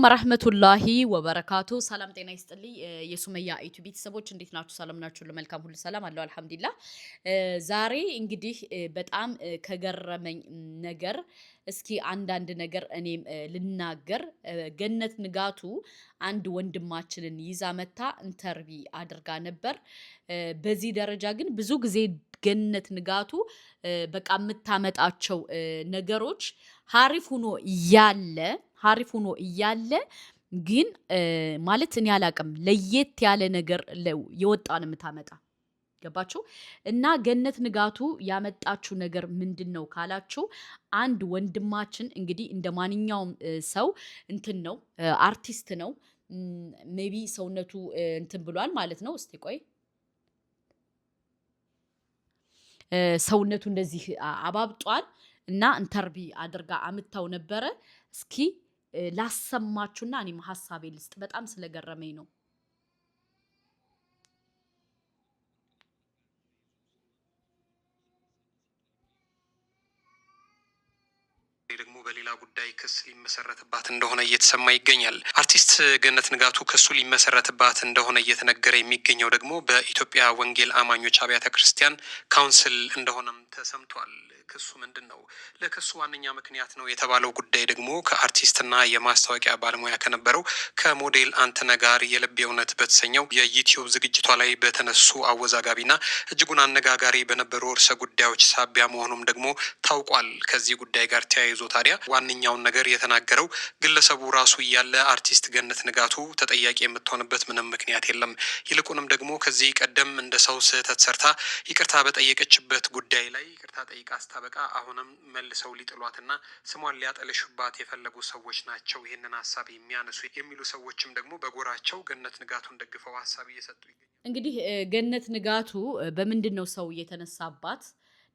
ወራህመቱላሂ ወበረካቱ ሰላም ጤና ይስጥልኝ የሱመያ ዩቲዩብ ቤተሰቦች እንዴት ናችሁ? ሰላም ናችሁ? ለመልካም ሁሉ ሰላም አለው አልሐምዱሊላህ። ዛሬ እንግዲህ በጣም ከገረመኝ ነገር እስኪ አንዳንድ ነገር እኔም ልናገር። ገነት ንጋቱ አንድ ወንድማችንን ይዛ መታ ኢንተርቪ አድርጋ ነበር። በዚህ ደረጃ ግን ብዙ ጊዜ ገነት ንጋቱ በቃ የምታመጣቸው ነገሮች ሀሪፍ ሆኖ እያለ ግን ማለት እኔ አላቅም ለየት ያለ ነገር የወጣን የምታመጣ ገባችሁ? እና ገነት ንጋቱ ያመጣችው ነገር ምንድነው ካላችሁ አንድ ወንድማችን እንግዲህ እንደማንኛውም ሰው እንትን ነው አርቲስት ነው። ሜቢ ሰውነቱ እንትን ብሏል ማለት ነው። እስቲ ቆይ ሰውነቱ እንደዚህ አባብጧል እና ኢንተርቪ አድርጋ አምታው ነበረ። እስኪ ላሰማችሁና እኔም ሐሳቤ ልስጥ በጣም ስለገረመኝ ነው። ደግሞ በሌላ ጉዳይ ክስ ሊመሰረትባት እንደሆነ እየተሰማ ይገኛል። አርቲስት ገነት ንጋቱ ክሱ ሊመሰረትባት እንደሆነ እየተነገረ የሚገኘው ደግሞ በኢትዮጵያ ወንጌል አማኞች አብያተ ክርስቲያን ካውንስል እንደሆነም ተሰምቷል። ክሱ ምንድን ነው? ለክሱ ዋነኛ ምክንያት ነው የተባለው ጉዳይ ደግሞ ከአርቲስትና የማስታወቂያ ባለሙያ ከነበረው ከሞዴል አንተነህ ጋር የልብ እውነት በተሰኘው የዩቲዩብ ዝግጅቷ ላይ በተነሱ አወዛጋቢና እጅጉን አነጋጋሪ በነበሩ ርዕሰ ጉዳዮች ሳቢያ መሆኑም ደግሞ ታውቋል። ከዚህ ጉዳይ ጋር ተያይዞ ታዲያ ዋነኛውን ነገር የተናገረው ግለሰቡ ራሱ እያለ አርቲስት ገነት ንጋቱ ተጠያቂ የምትሆንበት ምንም ምክንያት የለም። ይልቁንም ደግሞ ከዚህ ቀደም እንደ ሰው ስህተት ሰርታ ይቅርታ በጠየቀችበት ጉዳይ ላይ ይቅርታ ጠይቃ በቃ አሁንም መልሰው ሊጥሏትና ስሟን ሊያጠለሹባት የፈለጉ ሰዎች ናቸው ይህንን ሀሳብ የሚያነሱ የሚሉ ሰዎችም ደግሞ በጎራቸው ገነት ንጋቱን ደግፈው ሀሳብ እየሰጡ ይገኛል። እንግዲህ ገነት ንጋቱ በምንድን ነው ሰው እየተነሳባት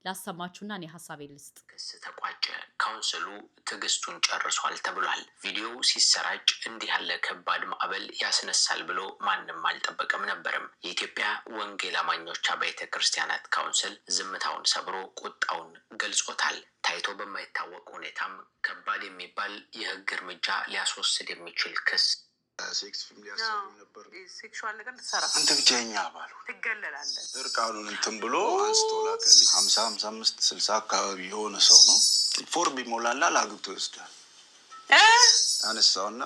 ላሰማችሁና እኔ ሀሳቤ ልስጥ። ክስ ተቋጨ። ካውንስሉ ትዕግስቱን ጨርሷል ተብሏል። ቪዲዮው ሲሰራጭ እንዲህ ያለ ከባድ ማዕበል ያስነሳል ብሎ ማንም አልጠበቀም ነበርም። የኢትዮጵያ ወንጌል አማኞች አብያተ ክርስቲያናት ካውንስል ዝምታውን ሰብሮ ቁጣውን ገልጾታል። ታይቶ በማይታወቅ ሁኔታም ከባድ የሚባል የሕግ እርምጃ ሊያስወስድ የሚችል ክስ ሴክስ ፊልም ሊያሰሩ ነበር። ሴክሹዋል ነገር ትሰራ አንተ ብቻኛ ባሉ ትገለላለህ። እርቃኑን እንትን ብሎ አንስቶ ላከልኝ። 50-55-60 አካባቢ የሆነ ሰው ነው። ፎርም ይሞላላል፣ አግብቶ ይወስዳል። አነሳውና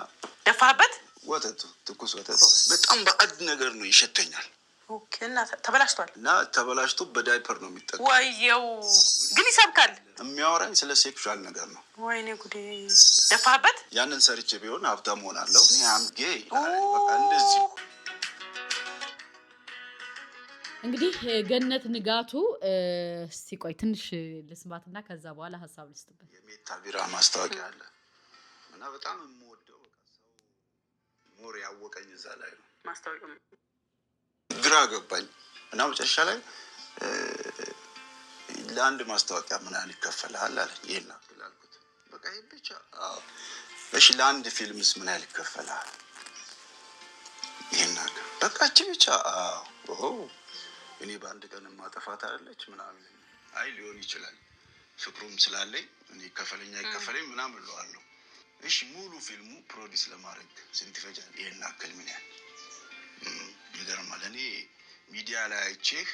ደፋበት። ወተቱ ትኩስ ወተት በጣም ባዕድ ነገር ነው፣ ይሸተኛል። ኦኬ። እና ተበላሽቷል እና ተበላሽቶ በዳይፐር ነው የሚጠቀመው። ወየው ግን ይሰብካል። የሚያወራኝ ስለ ሴክሹዋል ነገር ነው። ወይኔ ጉዴ። ደፋበት። ያንን ሰርቼ ቢሆን ሀብታም ሆናለሁ። እኔ አምጌ በቃ እንደዚህ። እንግዲህ ገነት ንጋቱ እስቲ ቆይ ትንሽ ልስማትና ከዛ በኋላ ሀሳብ ልስጥበት። የሜታ ቢራ ማስታወቂያ አለ እና በጣም የምወደው ሰው ሞር ያወቀኝ እዛ ላይ ነው። ማስታወቂያ ግራ ገባኝ እና መጨረሻ ላይ ለአንድ ማስታወቂያ ምን ያህል ይከፈልሃል አለኝ። ይሄን አልኩት። በቃ ይሄ ብቻ። እሺ ለአንድ ፊልምስ ምን ያህል ይከፈልሃል? ይሄን አልኩት። በቃ እቺ ብቻ። እኔ በአንድ ቀን ማጠፋት አይደለች ምናምን። አይ ሊሆን ይችላል ፍቅሩም ስላለኝ እኔ ከፈለኛ ይከፈለኝ ምናምን እለዋለሁ። እሺ ሙሉ ፊልሙ ፕሮዲስ ለማድረግ ስንት ይፈጃል? ይሄን አክል ምን ያህል ይገርማል። እኔ ሚዲያ ላይ አይቼህ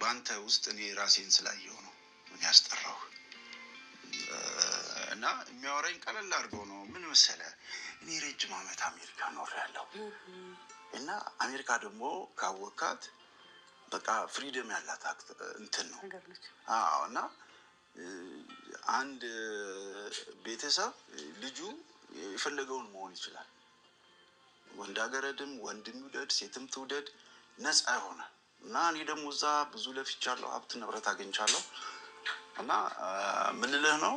በአንተ ውስጥ እኔ ራሴን ስላየው ነው ምን ያስጠራው እና የሚያወራኝ ቀለል አድርገው ነው። ምን መሰለህ እኔ ረጅም ዓመት አሜሪካ ኖሬያለሁ እና አሜሪካ ደግሞ ካወቃት በቃ ፍሪደም ያላት እንትን ነው። እና አንድ ቤተሰብ ልጁ የፈለገውን መሆን ይችላል። ወንድ አገረድም ወንድም ይውደድ ሴትም ትውደድ ነፃ ይሆናል። እና እኔ ደግሞ እዛ ብዙ ለፍቻለሁ፣ ሀብት ንብረት አግኝቻለሁ። እና ምን ልልህ ነው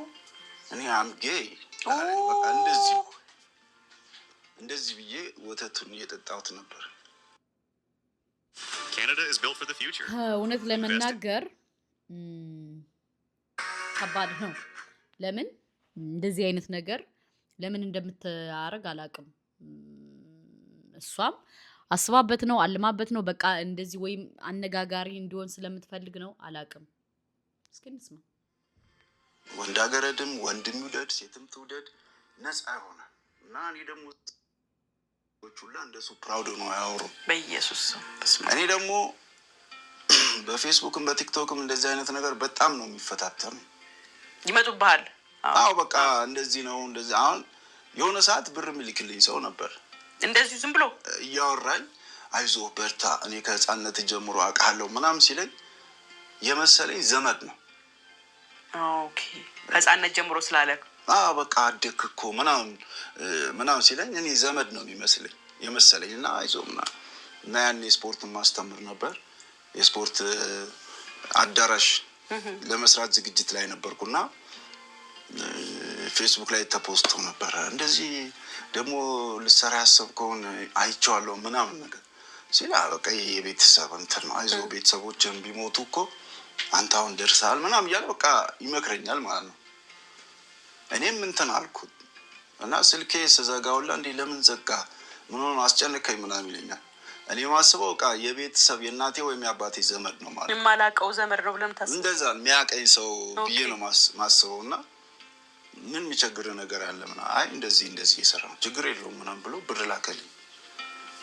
እኔ አምጌ በቃ እንደዚህ ብዬ ወተቱን እየጠጣሁት ነበር። እውነት ለመናገር ከባድ ነው። ለምን እንደዚህ አይነት ነገር ለምን እንደምታረግ አላውቅም። እሷም አስባበት ነው አልማበት ነው በቃ እንደዚህ ወይም አነጋጋሪ እንዲሆን ስለምትፈልግ ነው አላውቅም። እስኪ እንስማ። ወንድ አገረድም ወንድም ይውደድ ሴትም ትውደድ ነፃ ይሆናል። እና እና እኔ ደግሞ ሁላ እንደሱ ፕራውድ ነው ያወሩ በኢየሱስ እኔ ደግሞ በፌስቡክም በቲክቶክም እንደዚህ አይነት ነገር በጣም ነው የሚፈታተኑ ይመጡብሃል። አዎ በቃ እንደዚህ ነው እንደዚህ አሁን የሆነ ሰዓት ብር የሚልክልኝ ሰው ነበር እንደዚህ ዝም ብሎ እያወራኝ አይዞ በርታ እኔ ከህፃንነት ጀምሮ አውቃለሁ ምናምን ሲለኝ የመሰለኝ ዘመድ ነው። ኦኬ ከህፃንነት ጀምሮ ስላለህ በቃ አደክ እኮ ምናምን ሲለኝ እኔ ዘመድ ነው የሚመስለኝ የመሰለኝ እና አይዞ እና ያኔ ስፖርት ማስተምር ነበር የስፖርት አዳራሽ ለመስራት ዝግጅት ላይ ነበርኩና ፌስቡክ ላይ ተፖስቶ ነበር እንደዚህ ደግሞ ልሰራ ያሰብከውን አይቼዋለሁ ምናምን ነገር ሲላ በቃ የቤተሰብ እንትን ነው አይዞ ቤተሰቦችን ቢሞቱ እኮ አንተ አሁን ደርሰሃል ምናምን እያለ በቃ ይመክረኛል ማለት ነው። እኔም እንትን አልኩት እና ስልኬ ስዘጋውላ እንዴ ለምን ዘጋ ምን ሆነ አስጨነቀኝ ምናምን ይለኛል። እኔ ማስበው በቃ የቤተሰብ የእናቴ ወይም የአባቴ ዘመድ ነው ማለት ነው። የማላውቀው ዘመድ ነው ብለም ታስብ እንደዛ የሚያቀኝ ሰው ብዬ ነው ማስበውና ምን የሚቸግር ነገር አለ ምናምን አይ እንደዚህ እየሰራ ነው ችግር የለውም ምናምን ብሎ ብር ላከልኝ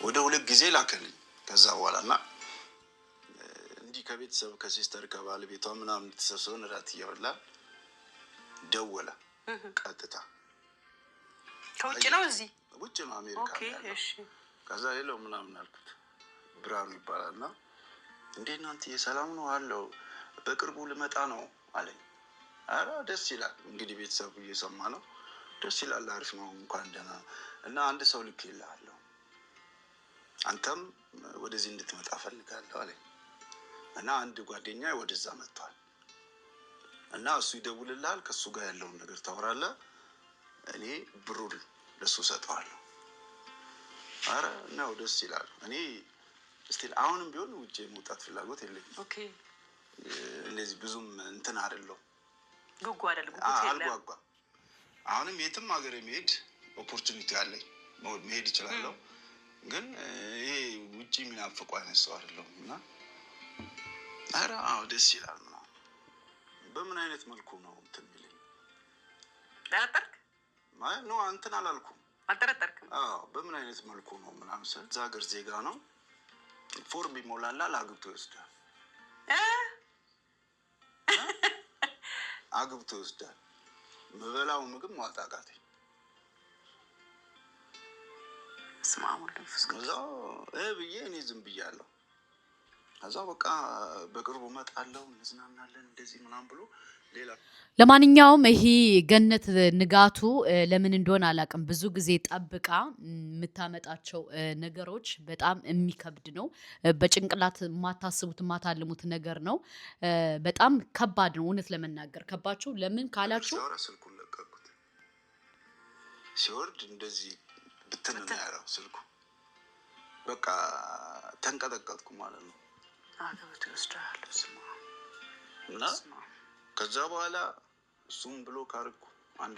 ወደ 2 ጊዜ ላከልኝ። ከዛ በኋላና እንዲህ ከቤተሰብ ከሲስተር ከባለቤቷ ምናምን ተሰብስበን እራት እየበላ ደወለ ቀጥታ ከውጭ ነው እዚህ ውጭ ነው አሜሪካ ኦኬ እሺ ከዛ ሄሎ ምናምን አልኩት ብራኑ ይባላልና እንዴት እናንተ የሰላም ነው አለው በቅርቡ ልመጣ ነው አለኝ። አረ ደስ ይላል እንግዲህ ቤተሰቡ እየሰማ ነው ደስ ይላል አሪፍ ነው እንኳን ደህና እና አንድ ሰው ልኬልሃለሁ አንተም ወደዚህ እንድትመጣ ፈልጋለሁ አለኝ እና አንድ ጓደኛዬ ወደዛ መጥቷል እና እሱ ይደውልልሃል ከሱ ጋር ያለውን ነገር ታወራለህ እኔ ብሩን ለሱ ሰጠዋለሁ። አረ ነው ደስ ይላል እኔ ስቲል አሁንም ቢሆን ውጪ መውጣት ፍላጎት የለኝም። ኦኬ እንደዚህ ብዙም እንትን አይደለም ጉጉ አይደለም ጉጉ ይላል አልጓጓ አሁንም የትም ሀገር የሚሄድ ኦፖርቹኒቲ አለኝ መሄድ ይችላልው ግን ይሄ ውጪ የሚናፍቀው አይነት ሰው አይደለም እና አረ ደስ ይላል ነው በምን አይነት መልኩ ነው እንትን የሚለኝ ጠረጠርክ ማለት ነው እንትን አላልኩም አልጠረጠርክም በምን አይነት መልኩ ነው ምናምን ሰው ዛገር ዜጋ ነው ፎርም ይሞላላል አግብቶ ይወስዳል አግብቶ ይወስዳል መበላው ምግብ ማጣቃቴ ስማሙ ለፍስኩ እዛው ብዬ እኔ ዝም ብያለሁ እዛው በቃ በቅርቡ መጣለው እንዝናናለን እንደዚህ ምናምን ብሎ ሌላ ለማንኛውም ይሄ ገነት ንጋቱ ለምን እንደሆነ አላውቅም ብዙ ጊዜ ጠብቃ የምታመጣቸው ነገሮች በጣም የሚከብድ ነው በጭንቅላት ማታስቡት ማታልሙት ነገር ነው በጣም ከባድ ነው እውነት ለመናገር ከባችሁ ለምን ካላችሁ ስልኩን ለቀቁት ሲወርድ እንደዚህ ብትን ነው ያለው ስልኩ በቃ ተንቀጠቀጥኩ ማለት ነው አገበቱ ይወስዳል እና ከዛ በኋላ እሱም ብሎ ካርኩ አንድ